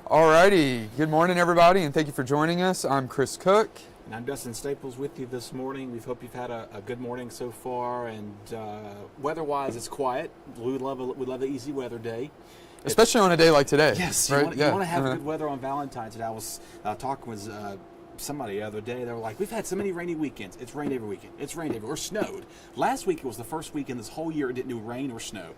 Alrighty, good morning everybody, and thank you for joining us. I'm Chris Cooke. And I'm Dustin Staples with you this morning. We hope you've had a good morning so far, and weather-wise it's quiet. We love an easy weather day. Especially on a day like today. Yes, right? you want to have good weather on Valentine's Day. I was talking with somebody the other day. They were like, we've had so many rainy weekends. It's rained every weekend. It's rained everywhere. Or snowed. Last week it was the first weekend this whole year it didn't do rain or snow.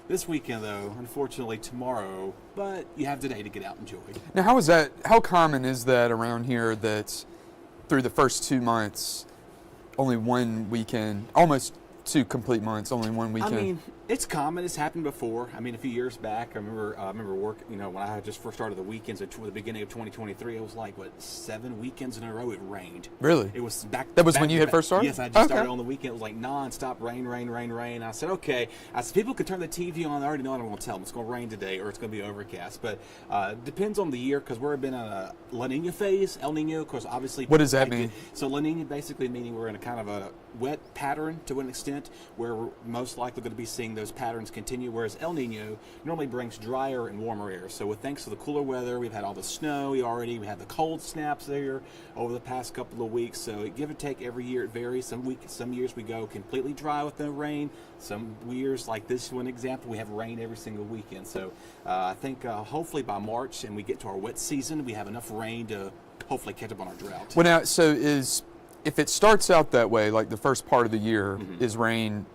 This weekend, though, unfortunately tomorrow, but you have today to get out and enjoy. Now, how common is that around here that through the first 2 months, only one weekend, almost 2 complete months, only one weekend? I mean, it's common. It's happened before. I mean, a few years back, I remember working, when I had just first started the weekends at the beginning of 2023, it was like, 7 weekends in a row it rained. Really? It was back. That was back, when you had first started? Yes, I just started on the weekend. It was like non-stop rain. I said, okay. I said, people can turn the TV on. I already know what I'm going to tell them. It's going to rain today or it's going to be overcast. But depends on the year because we've been in a La Nina phase, El Nino, because obviously. What does that mean? So La Nina basically meaning we're in a kind of a wet pattern to an extent where we're most likely going to be seeing those patterns continue, whereas El Nino normally brings drier and warmer air. So with thanks to the cooler weather, we've had all the snow we had the cold snaps there over the past couple of weeks. So give or take every year it varies. Some years we go completely dry with no rain. Some years, like this one example, we have rain every single weekend. So I think hopefully by March and we get to our wet season, we have enough rain to hopefully catch up on our drought. Well, now, if it starts out that way, like the first part of the year is rain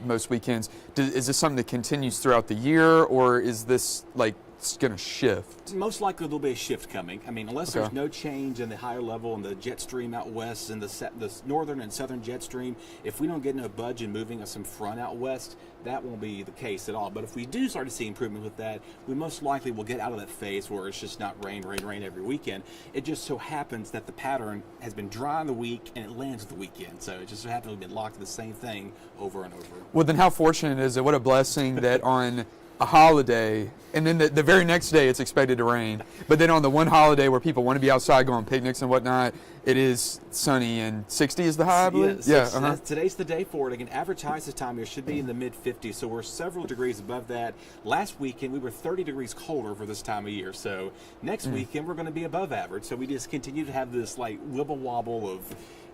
most weekends, is this something that continues throughout the year, or is this like it's going to shift? Most likely there'll be a shift coming. I mean, unless there's no change in the higher level in the jet stream out west and the northern and southern jet stream, if we don't get no budge in moving us some front out west, that won't be the case at all. But if we do start to see improvement with that, we most likely will get out of that phase where it's just not rain every weekend. It just so happens that the pattern has been dry in the week and it lands the weekend. So it just so happens we've been locked to the same thing over and over. Well, then how fortunate is it? What a blessing that on a holiday, and then the very next day it's expected to rain. But then on the one holiday where people want to be outside, go on picnics and whatnot, it is sunny and 60 is the high, I believe? Yeah. Today's the day for it. Again, average highs this time of year should be in the mid-50s, so we're several degrees above that. Last weekend, we were 30 degrees colder for this time of year. So next weekend, we're going to be above average. So we just continue to have this like wibble-wobble of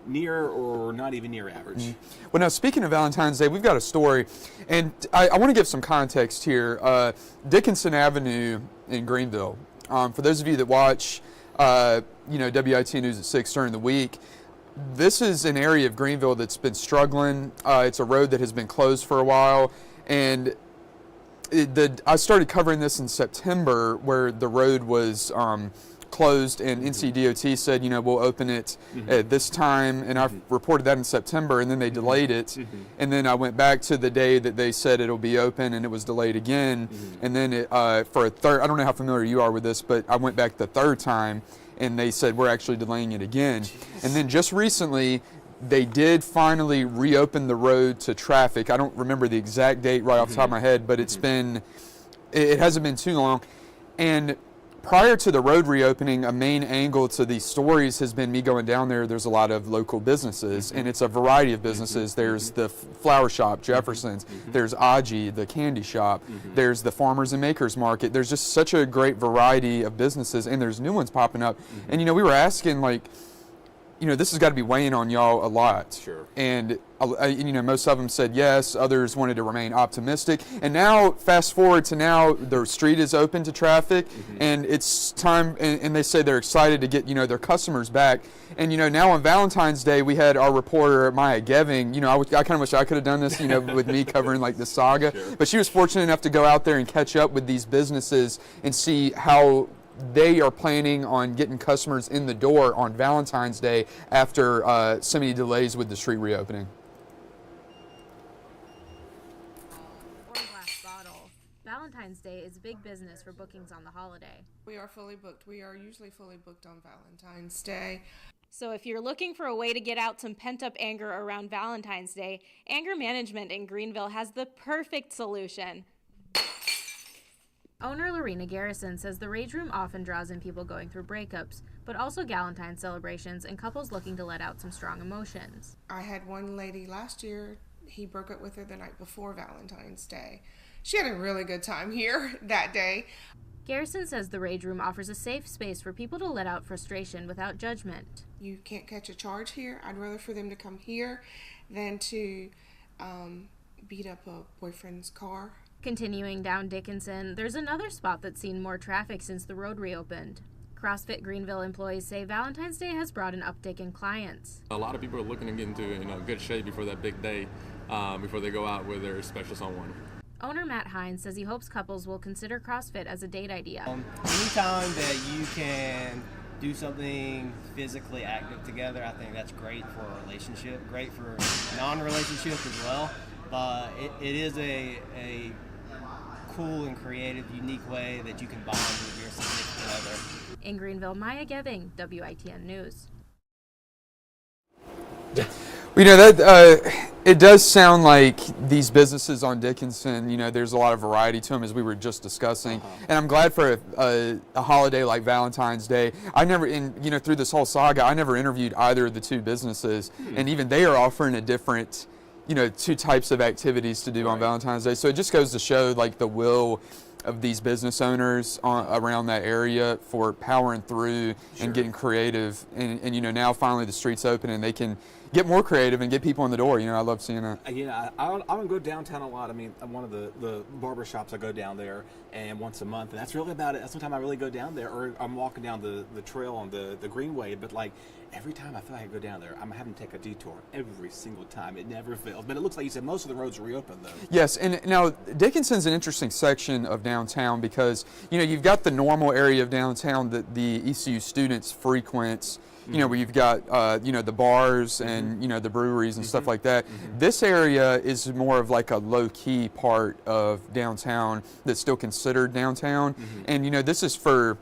near or not even near average. Well, now, speaking of Valentine's Day, we've got a story, and I want to give some context here. Dickinson Avenue in Greenville, for those of you that watch WIT News at 6 during the week, this is an area of Greenville that's been struggling. It's a road that has been closed for a while, and I started covering this in September where the road was closed, and NCDOT said, we'll open it at this time, and I reported that in September, and then they delayed it, and then I went back to the day that they said it'll be open, and it was delayed again, and then for a third, I don't know how familiar you are with this, but I went back the third time, and they said we're actually delaying it again. And then just recently, they did finally reopen the road to traffic. I don't remember the exact date right off the top of my head, but it hasn't been too long, and prior to the road reopening, a main angle to these stories has been me going down there. There's a lot of local businesses, and it's a variety of businesses. There's the flower shop, Jefferson's. There's Aji, the candy shop. There's the farmers and makers market. There's just such a great variety of businesses, and there's new ones popping up. And, we were asking, this has got to be weighing on y'all a lot. Sure. And, most of them said yes. Others wanted to remain optimistic. And now, fast forward to now, the street is open to traffic, and it's time, and they say they're excited to get, their customers back. And, now on Valentine's Day, we had our reporter, Maya Geving. I kind of wish I could have done this, with me covering, the saga. Sure. But she was fortunate enough to go out there and catch up with these businesses and see how they are planning on getting customers in the door on Valentine's Day after so many delays with the street reopening. Valentine's Day is big business for bookings on the holiday. We are fully booked. We are usually fully booked on Valentine's Day. So if you're looking for a way to get out some pent-up anger around Valentine's Day, Anger Management in Greenville has the perfect solution. Owner Lorena Garrison says the Rage Room often draws in people going through breakups, but also Galentine's celebrations and couples looking to let out some strong emotions. I had one lady last year, he broke up with her the night before Valentine's Day. She had a really good time here that day. Garrison says the Rage Room offers a safe space for people to let out frustration without judgment. You can't catch a charge here. I'd rather for them to come here than to beat up a boyfriend's car. Continuing down Dickinson, there's another spot that's seen more traffic since the road reopened. CrossFit Greenville employees say Valentine's Day has brought an uptick in clients. A lot of people are looking to get into good shape before that big day, before they go out with their special someone. Owner Matt Hines says he hopes couples will consider CrossFit as a date idea. Anytime that you can do something physically active together, I think that's great for a relationship, great for non-relationship as well. But it is a cool and creative, unique way that you can bond with your significant other. In Greenville, Maya Geving, WITN News. You know, that it does sound like these businesses on Dickinson, you know, there's a lot of variety to them, as we were just discussing. And I'm glad for a holiday like Valentine's Day. Through this whole saga, I never interviewed either of the two businesses, and even they are offering a different, two types of activities to do on Valentine's Day. So it just goes to show, like, the will of these business owners around that area for powering through and getting creative. And now finally the street's open and they can get more creative and get people in the door. I love seeing that. I don't go downtown a lot. I mean, one of the barber shops, I go down there and once a month, and that's really about it. That's the time I really go down there, or I'm walking down the trail on the Greenway. But like every time I feel like I go down there, I'm having to take a detour every single time. It never fails. But it looks like you said most of the roads are reopened though. Yes, and now Dickinson's an interesting section of downtown because you've got the normal area of downtown that the ECU students frequent. Where you've got, the bars and, the breweries and stuff like that. This area is more of like a low-key part of downtown that's still considered downtown. And, this is for,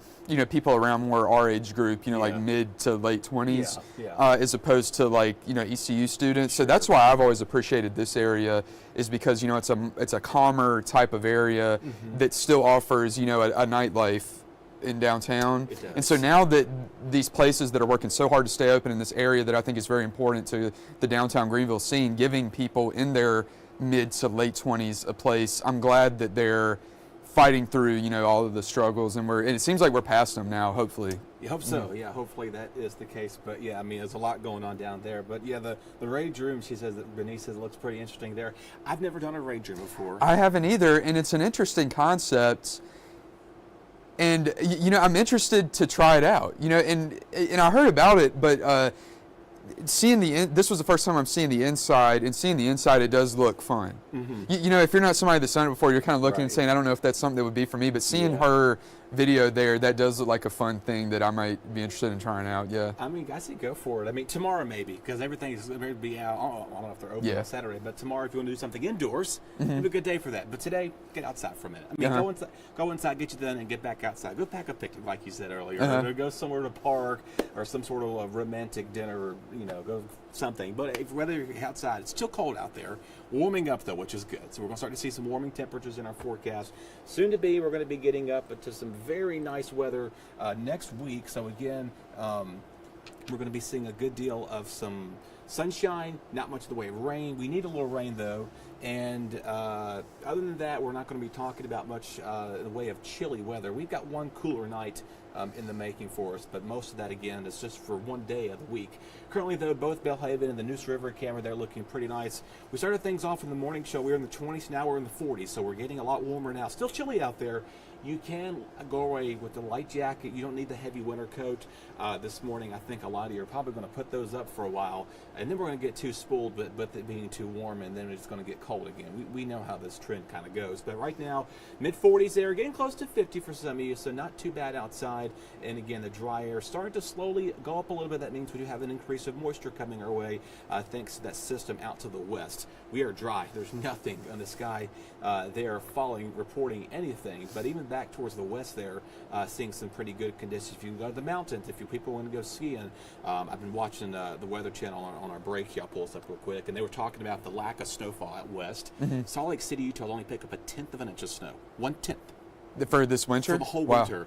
people around more our age group, like mid to late 20s, as opposed to like, ECU students. So that's why I've always appreciated this area, is because, it's a calmer type of area that still offers, a nightlife in downtown. And so now that these places that are working so hard to stay open in this area that I think is very important to the downtown Greenville scene, giving people in their mid to late 20s a place, I'm glad that they're fighting through, all of the struggles, and it seems like we're past them now, hopefully. You hope so. Yeah, hopefully that is the case. But yeah, I mean, there's a lot going on down there. But yeah, the Rage Room, she says that Bernice says it looks pretty interesting there. I've never done a Rage Room before. I haven't either, and it's an interesting concept. And I'm interested to try it out. And I heard about it, but this was the first time I'm seeing the inside, and seeing the inside, it does look fun. If you're not somebody that's done it before, you're kind of looking and saying, I don't know if that's something that would be for me. But seeing her video there, that does look like a fun thing that I might be interested in trying out. Yeah. I mean, I say go for it. I mean, tomorrow maybe, because everything is going to be out. I don't know if they're open on Saturday, but tomorrow, if you want to do something indoors, it'll be a good day for that. But today, get outside for a minute. I mean, go inside, get you done, and get back outside. Go pack a picnic, like you said earlier. Or go somewhere to park, or some sort of a romantic dinner. Go something. But whether you're outside, it's still cold out there. Warming up though, which is good. So we're going to start to see some warming temperatures in our forecast. Soon to be, we're going to be getting up into some very nice weather next week. So again, we're going to be seeing a good deal of some sunshine, not much in the way of rain. We need a little rain though. And other than that, we're not going to be talking about much in the way of chilly weather. We've got one cooler night in the making for us, but most of that, again, is just for one day of the week. Currently, though, both Belhaven and the Neuse River camera, they're looking pretty nice. We started things off in the morning show. We were in the 20s, now we're in the 40s, so we're getting a lot warmer now. Still chilly out there. You can go away with the light jacket. You don't need the heavy winter coat. This morning, I think a lot of you are probably going to put those up for a while, and then we're going to get too spooled, but it being too warm, and then it's going to get cold again. We know how this trend kind of goes. But right now, mid-40s there, getting close to 50 for some of you, so not too bad outside. And again, the dry air starting to slowly go up a little bit. That means we do have an increase of moisture coming our way thanks to that system out to the west. We are dry. There's nothing on the sky there reporting anything. But even back towards the west there, seeing some pretty good conditions. If you go to the mountains, if you people want to go skiing, I've been watching the Weather Channel on our break here. I'll pull this up real quick. And they were talking about the lack of snowfall out west. Salt Lake City, Utah will only pick up 1/10 of an inch of snow. 1/10. For this winter? For the whole Wow. winter.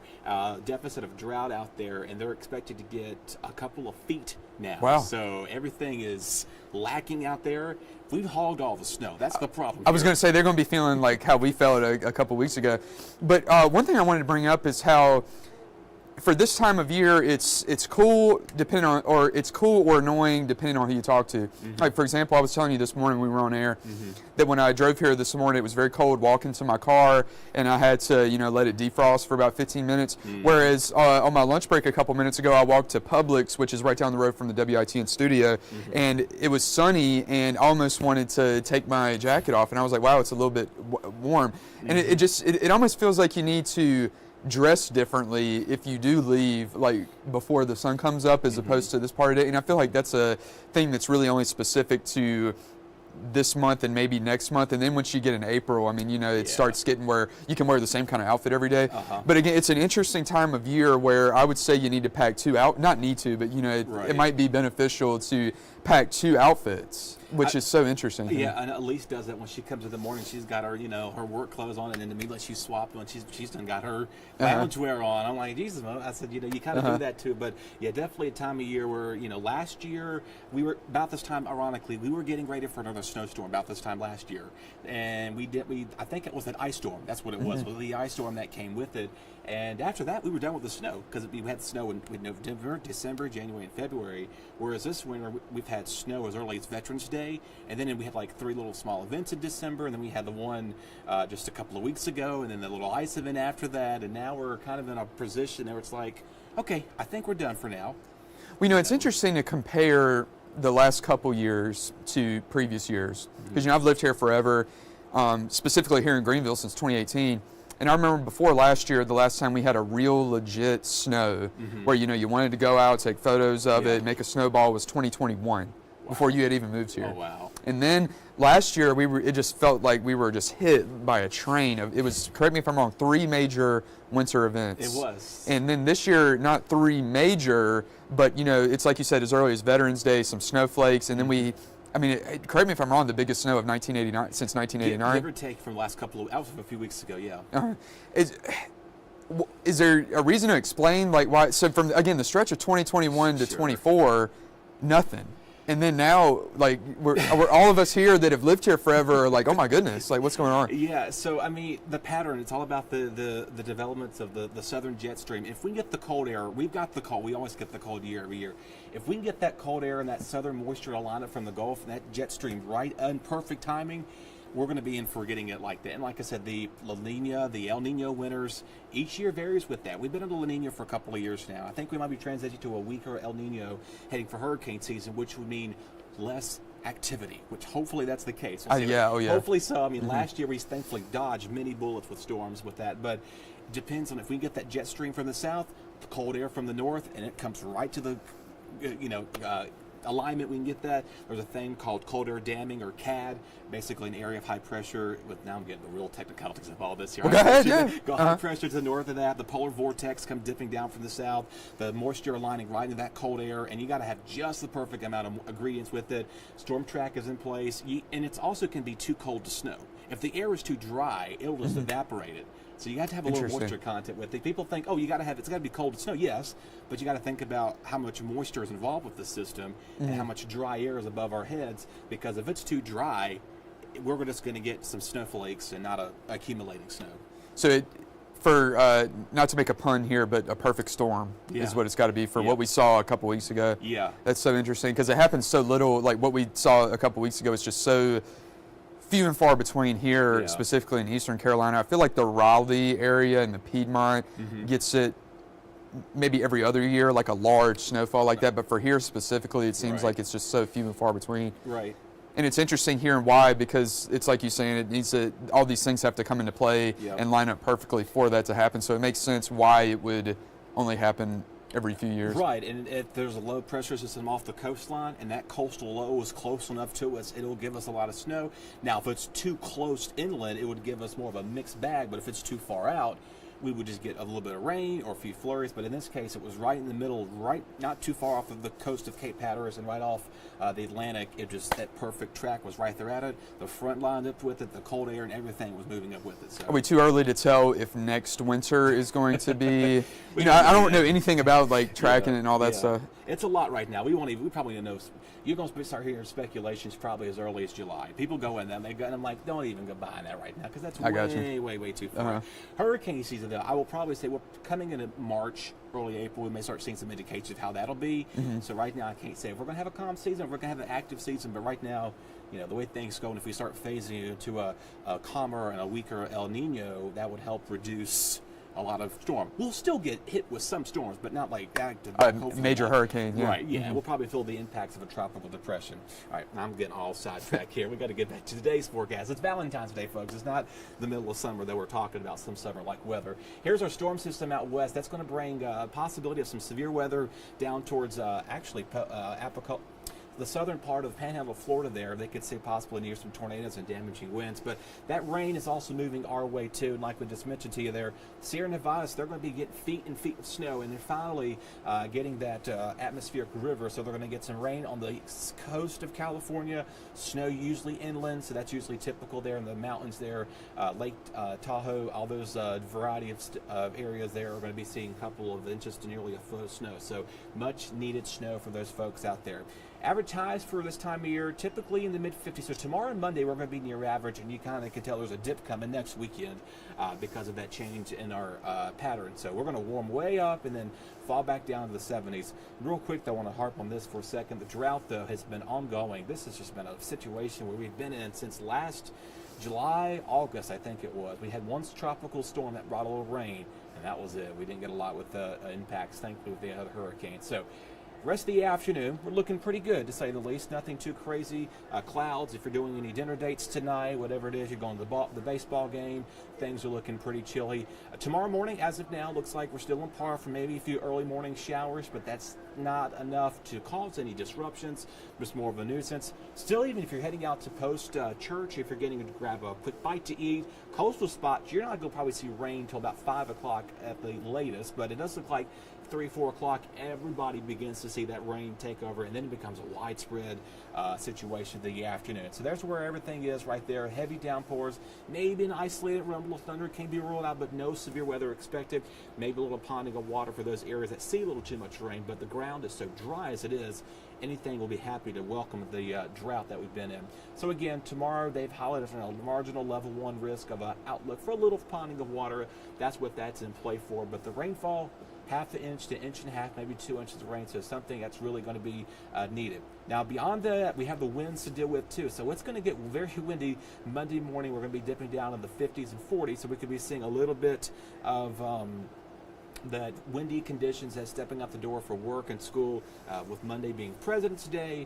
Deficit of drought out there, and they're expected to get a couple of feet now. Wow. So everything is lacking out there. We've hogged all the snow. That's the problem. I was going to say they're going to be feeling like how we felt a couple weeks ago. But one thing I wanted to bring up is how for this time of year, it's cool depending on, or it's cool or annoying depending on who you talk to. Like for example, I was telling you this morning when we were on air that when I drove here this morning, it was very cold walking to my car, and I had to let it defrost for about 15 minutes. Whereas on my lunch break a couple minutes ago, I walked to Publix, which is right down the road from the WITN studio, and it was sunny, and I almost wanted to take my jacket off, and I was like, wow, it's a little bit warm, and it almost feels like you need to dress differently if you do leave like before the sun comes up as opposed to this part of the day. And I feel like that's a thing that's really only specific to this month and maybe next month. And then once you get in April, I mean, it starts getting where you can wear the same kind of outfit every day. But again, it's an interesting time of year where I would say you need to pack not need to, but it might be beneficial to pack 2 outfits, which is so interesting. Yeah, and Elise does that when she comes in the morning. She's got her, her work clothes on, and then immediately she's swapped when she's done got her loungewear on. I'm like, Jesus, Mo. I said, you kind of do that too. But yeah, definitely a time of year where, last year we were about this time. Ironically, we were getting ready for another snowstorm about this time last year, and I think it was that ice storm. That's what it was. Was the ice storm that came with it. And after that, we were done with the snow because we had snow in November, December, January, and February. Whereas this winter, we've had snow as early as Veterans Day, and then we had like 3 little small events in December, and then we had the one just a couple of weeks ago, and then the little ice event after that. And now we're kind of in a position where it's like, okay, I think we're done for now. Well, it's interesting to compare the last couple years to previous years because I've lived here forever, specifically here in Greenville since 2018. And I remember before last year, the last time we had a real legit snow where, you wanted to go out, take photos of it, make a snowball was 2021 before you had even moved here. Oh, wow. And then last year, it just felt like we were just hit by a train. It was, correct me if I'm wrong, 3 major winter events. It was. And then this year, not 3 major, but, it's like you said, as early as Veterans Day, some snowflakes, and then correct me if I'm wrong, the biggest snow of 1989 since 1989. Give or take from the last couple of, a few weeks ago, yeah. Is there a reason to explain why? So from again the stretch of 2021 to 24, nothing, and then now we're all of us here that have lived here forever are like, oh my goodness, what's going on? Yeah, so the pattern, it's all about the developments of the southern jet stream. If we get the cold air, we always get the cold year every year. If we can get that cold air and that southern moisture alignment from the Gulf and that jet stream right in perfect timing, we're going to be in for getting it like that. And like I said, the La Nina, the El Nino winters, each year varies with that. We've been in La Nina for a couple of years now. I think we might be transitioning to a weaker El Nino heading for hurricane season, which would mean less activity, which hopefully that's the case. Hopefully so. Last year we thankfully dodged many bullets with storms with that, but it depends on if we get that jet stream from the south, the cold air from the north, and it comes right to the alignment. We can get that. There's a thing called cold air damming, or CAD, basically an area of high pressure. Now I'm getting the real technicalities of all this here. Well, go ahead, yeah. High pressure to the north of that. The polar vortex come dipping down from the south. The moisture aligning right into that cold air, and you got to have just the perfect amount of ingredients with it. Storm track is in place, and it also can be too cold to snow. If the air is too dry, it'll just evaporate it. So you have to have a little moisture content with it. People think, it's got to be cold to snow. Yes, but you got to think about how much moisture is involved with the system and how much dry air is above our heads. Because if it's too dry, we're just going to get some snowflakes and not accumulating snow. So not to make a pun here, but a perfect storm is what it's got to be for what we saw a couple weeks ago. Yeah. That's so interesting because it happens so little. Like what we saw a couple weeks ago is just so few and far between here, specifically in Eastern Carolina. I feel like the Raleigh area and the Piedmont gets it maybe every other year, like a large snowfall like that. But for here specifically, it seems like it's just so few and far between. Right. And it's interesting hearing why, because it's like you're saying, all these things have to come into play and line up perfectly for that to happen. So it makes sense why it would only happen every few years. Right, and if there's a low pressure system off the coastline and that coastal low is close enough to us, it'll give us a lot of snow. Now, if it's too close inland, it would give us more of a mixed bag, but if it's too far out, we would just get a little bit of rain or a few flurries. But in this case, it was right in the middle, right not too far off of the coast of Cape Hatteras and right off the Atlantic. It just, that perfect track was right there at it. The front lined up with it, the cold air and everything was moving up with it. So. Are we too early to tell if next winter is going to be? You know, I don't know anything about like tracking and all that stuff. It's a lot right now. We probably don't know. You're going to start hearing speculations probably as early as July. People go in there, and I'm like, don't even go buying that right now because that's way too far. Hurricane season, though, I will probably say we're coming into March, early April. We may start seeing some indications of how that'll be. So right now, I can't say if we're going to have a calm season, if we're going to have an active season. But right now, you know, the way things go, and if we start phasing into a calmer and a weaker El Nino, that would help reduce a lot of storm. We'll still get hit with some storms, but not like active. Major hurricane. Yeah. Right, yeah. We'll probably feel the impacts of a tropical depression. All right, I'm getting all sidetracked here. We've got to get back to today's forecast. It's Valentine's Day, folks. It's not the middle of summer that we're talking about, some summer-like weather. Here's our storm system out west. That's going to bring a possibility of some severe weather down towards the southern part of the panhandle of Florida there. They could see possibly near some tornadoes and damaging winds. But that rain is also moving our way too. And like we just mentioned to you there, Sierra Nevadas, they're going to be getting feet and feet of snow. And they're finally getting that atmospheric river. So they're going to get some rain on the coast of California, snow usually inland. So that's usually typical there in the mountains there. Lake Tahoe, all those variety of areas there are going to be seeing a couple of inches to nearly a foot of snow. So much needed snow for those folks out there. Average highs for this time of year, typically in the mid-50s. So tomorrow and Monday, we're going to be near average, and you kind of can tell there's a dip coming next weekend because of that change in our pattern. So we're going to warm way up and then fall back down to the 70s. Real quick, though, I want to harp on this for a second. The drought, though, has been ongoing. This has just been a situation where we've been in since last July, August, I think it was. We had one tropical storm that brought a little rain, and that was it. We didn't get a lot with impacts, thankfully, with the other hurricanes. So rest of the afternoon, we're looking pretty good, to say the least. Nothing too crazy. Clouds, if you're doing any dinner dates tonight, whatever it is, you're going to the baseball game, things are looking pretty chilly. Tomorrow morning, as of now, looks like we're still on par for maybe a few early morning showers, but that's not enough to cause any disruptions. Just more of a nuisance. Still, even if you're heading out to post-church, if you're getting to grab a quick bite to eat, coastal spots, you're not going to probably see rain until about 5 o'clock at the latest, but it does look like 3, 4 o'clock, everybody begins to see that rain take over, and then it becomes a widespread situation in the afternoon. So there's where everything is right there. Heavy downpours, maybe an isolated rumble of thunder can be ruled out, but no severe weather expected. Maybe a little ponding of water for those areas that see a little too much rain, but the ground is so dry as it is, anything will be happy to welcome the drought that we've been in. So again, tomorrow they've highlighted a marginal level 1 risk of an outlook for a little ponding of water. That's what that's in play for. But the rainfall, half an inch to inch and a half, maybe 2 inches of rain, so something that's really going to be needed. Now, beyond that, we have the winds to deal with, too. So it's going to get very windy Monday morning. We're going to be dipping down in the 50s and 40s, so we could be seeing a little bit of that windy conditions as stepping out the door for work and school, with Monday being President's Day.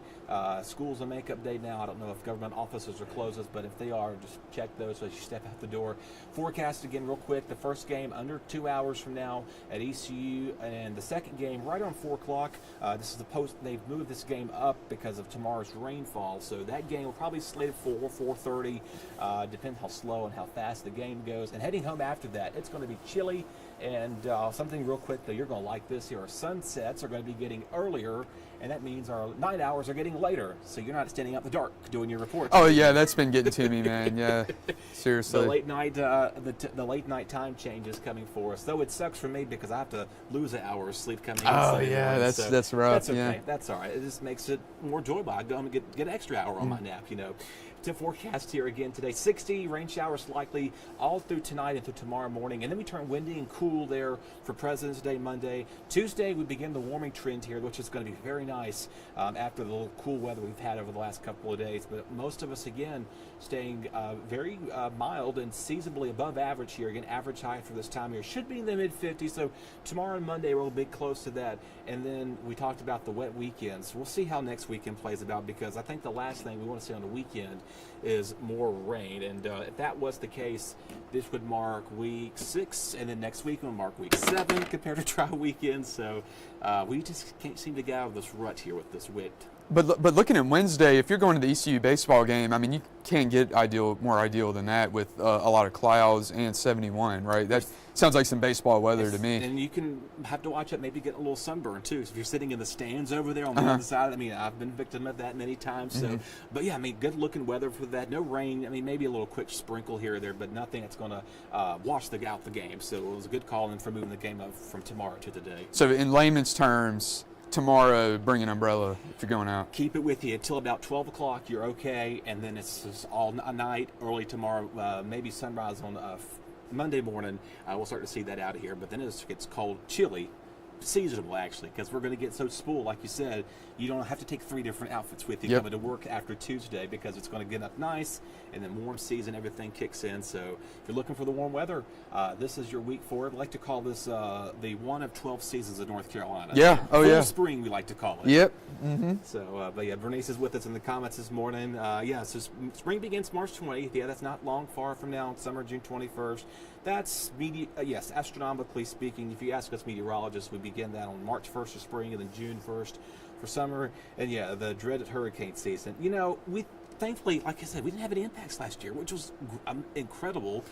School's a makeup day now. I don't know if government offices are closed, but if they are, just check those as you step out the door. Forecast again real quick. The first game under 2 hours from now at ECU, and the second game right around 4 o'clock. This is the post. They've moved this game up because of tomorrow's rainfall, so that game will probably slated for 4:30. Depends how slow and how fast the game goes. And heading home after that, it's going to be chilly. And something real quick that you're going to like this here, our sunsets are going to be getting earlier, and that means our night hours are getting later, so you're not standing out in the dark doing your reports. Oh yeah, that's been getting to me, man. Yeah, seriously. The late night time change is coming for us. Though it sucks for me because I have to lose an hour of sleep coming in. Oh yeah, that's rough. That's okay. Yeah. That's all right. It just makes it more enjoyable. I go home and get an extra hour on my nap, you know. To forecast here again today, 60 rain showers likely all through tonight and through tomorrow morning, and then we turn windy and cool there for President's Day Monday. Tuesday we begin the warming trend here, which is going to be very nice after the little cool weather we've had over the last couple of days. But most of us again staying very mild and seasonably above average here. Again, average high for this time of year should be in the mid-50s. So tomorrow and Monday we'll be close to that. And then we talked about the wet weekends. We'll see how next weekend plays about, because I think the last thing we want to see on the weekend is more rain. And if that was the case, this would mark week 6, and then next week will mark week 7 compared to dry weekends. So we just can't seem to get out of this rut here with this wet But looking at Wednesday, if you're going to the ECU baseball game, I mean, you can't get more ideal than that with a lot of clouds and 71, right? That sounds like some baseball weather to me. And you can have to watch it, maybe get a little sunburn too. So if you're sitting in the stands over there on the other side, I mean, I've been victim of that many times. So, but yeah, I mean, good looking weather for that. No rain. I mean, maybe a little quick sprinkle here or there, but nothing that's going to wash out the game. So it was a good call in for moving the game up from tomorrow to today. So in layman's terms, tomorrow, bring an umbrella if you're going out. Keep it with you until about 12 o'clock. You're okay, and then it's just all night, early tomorrow, maybe sunrise on Monday morning. We'll start to see that out of here, but then it gets cold, chilly, seasonable actually, because we're going to get so spoiled, like you said. You don't have to take 3 different outfits with you coming to work after Tuesday, because it's going to get up nice, and then warm season, everything kicks in. So if you're looking for the warm weather, this is your week for it. I like to call this the one of 12 seasons of North Carolina. Yeah. Oh, Full yeah. spring, we like to call it. Yep. So, but yeah, Bernice is with us in the comments this morning. Yeah, so spring begins March 20th. Yeah, that's not long far from now. Summer, June 21st. That's yes, astronomically speaking. If you ask us meteorologists, we begin that on March 1st for spring, and then June 1st for summer. And yeah, the dreaded hurricane season. You know, we thankfully, like I said, we didn't have any impacts last year, which was incredible.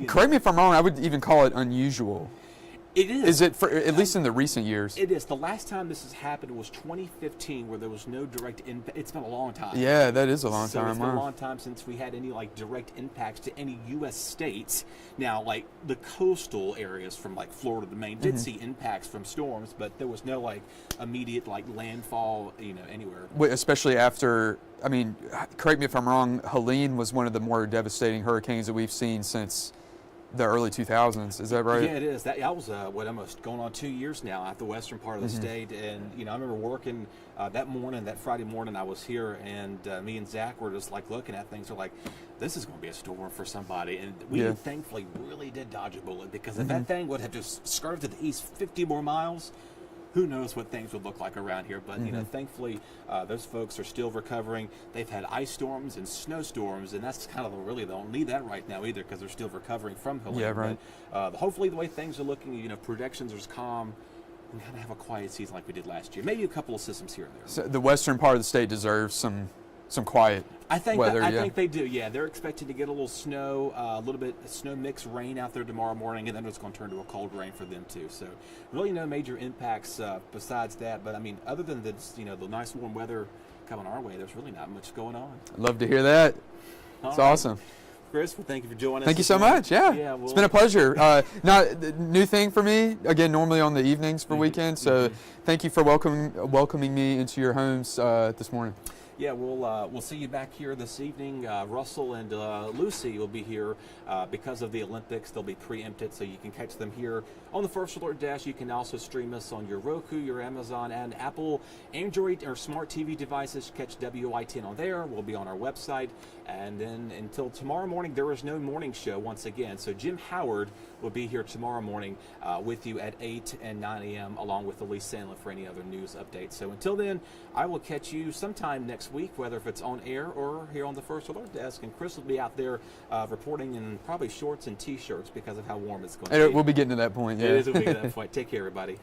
Correct me if I'm wrong. I would even call it unusual. It is. Is it, for at least in the recent years? It is. The last time this has happened was 2015, where there was no direct impact. It's been a long time. Yeah, that is a long time. It's been a long time since we had any direct impacts to any U.S. states. Now, like the coastal areas from Florida to Maine did see impacts from storms, but there was no immediate landfall anywhere. Especially after, I mean, correct me if I'm wrong, Helene was one of the more devastating hurricanes that we've seen since the early 2000s. Is that right? Yeah, it is. That was almost going on 2 years now at the western part of the state. And I remember working that Friday morning I was here, and me and Zach were just looking at things. We're like, this is going to be a storm for somebody. And we thankfully really did dodge a bullet, because if that thing would have just skirted to the east 50 more miles, who knows what things would look like around here. But thankfully those folks are still recovering. They've had ice storms and snowstorms, and that's kind of they don't need that right now either, because they're still recovering from Helene. Yeah, right. But hopefully the way things are looking, projections are calm. We kind of have a quiet season like we did last year. Maybe a couple of systems here and there. So the western part of the state deserves some quiet weather. I think they do. Yeah, they're expected to get a little snow, a little bit snow mix rain out there tomorrow morning, and then it's going to turn to a cold rain for them too. So really no major impacts besides that. But I mean, other than the nice warm weather coming our way, there's really not much going on. Love to hear that. It's awesome. Chris, well, thank you for joining us. Thank you so much. Yeah, it's been a pleasure. New thing for me. Again, normally on the evenings for weekends. So thank you for welcoming me into your homes this morning. Yeah, we'll see you back here this evening. Russell and Lucy will be here because of the Olympics. They'll be preempted, so you can catch them here on the First Alert Dash. You can also stream us on your Roku, your Amazon, and Apple Android or smart TV devices. Catch WITN on there. We'll be on our website. And then until tomorrow morning, there is no morning show once again. So Jim Howard will be here tomorrow morning with you at 8 and 9 a.m. along with Elise Sandlin for any other news updates. So until then, I will catch you sometime next week, whether if it's on air or here on the First Alert Desk. And Chris will be out there reporting in probably shorts and T-shirts because of how warm it's going to be. We'll be getting to that point. Yeah. It is. We'll be at that point. Take care, everybody.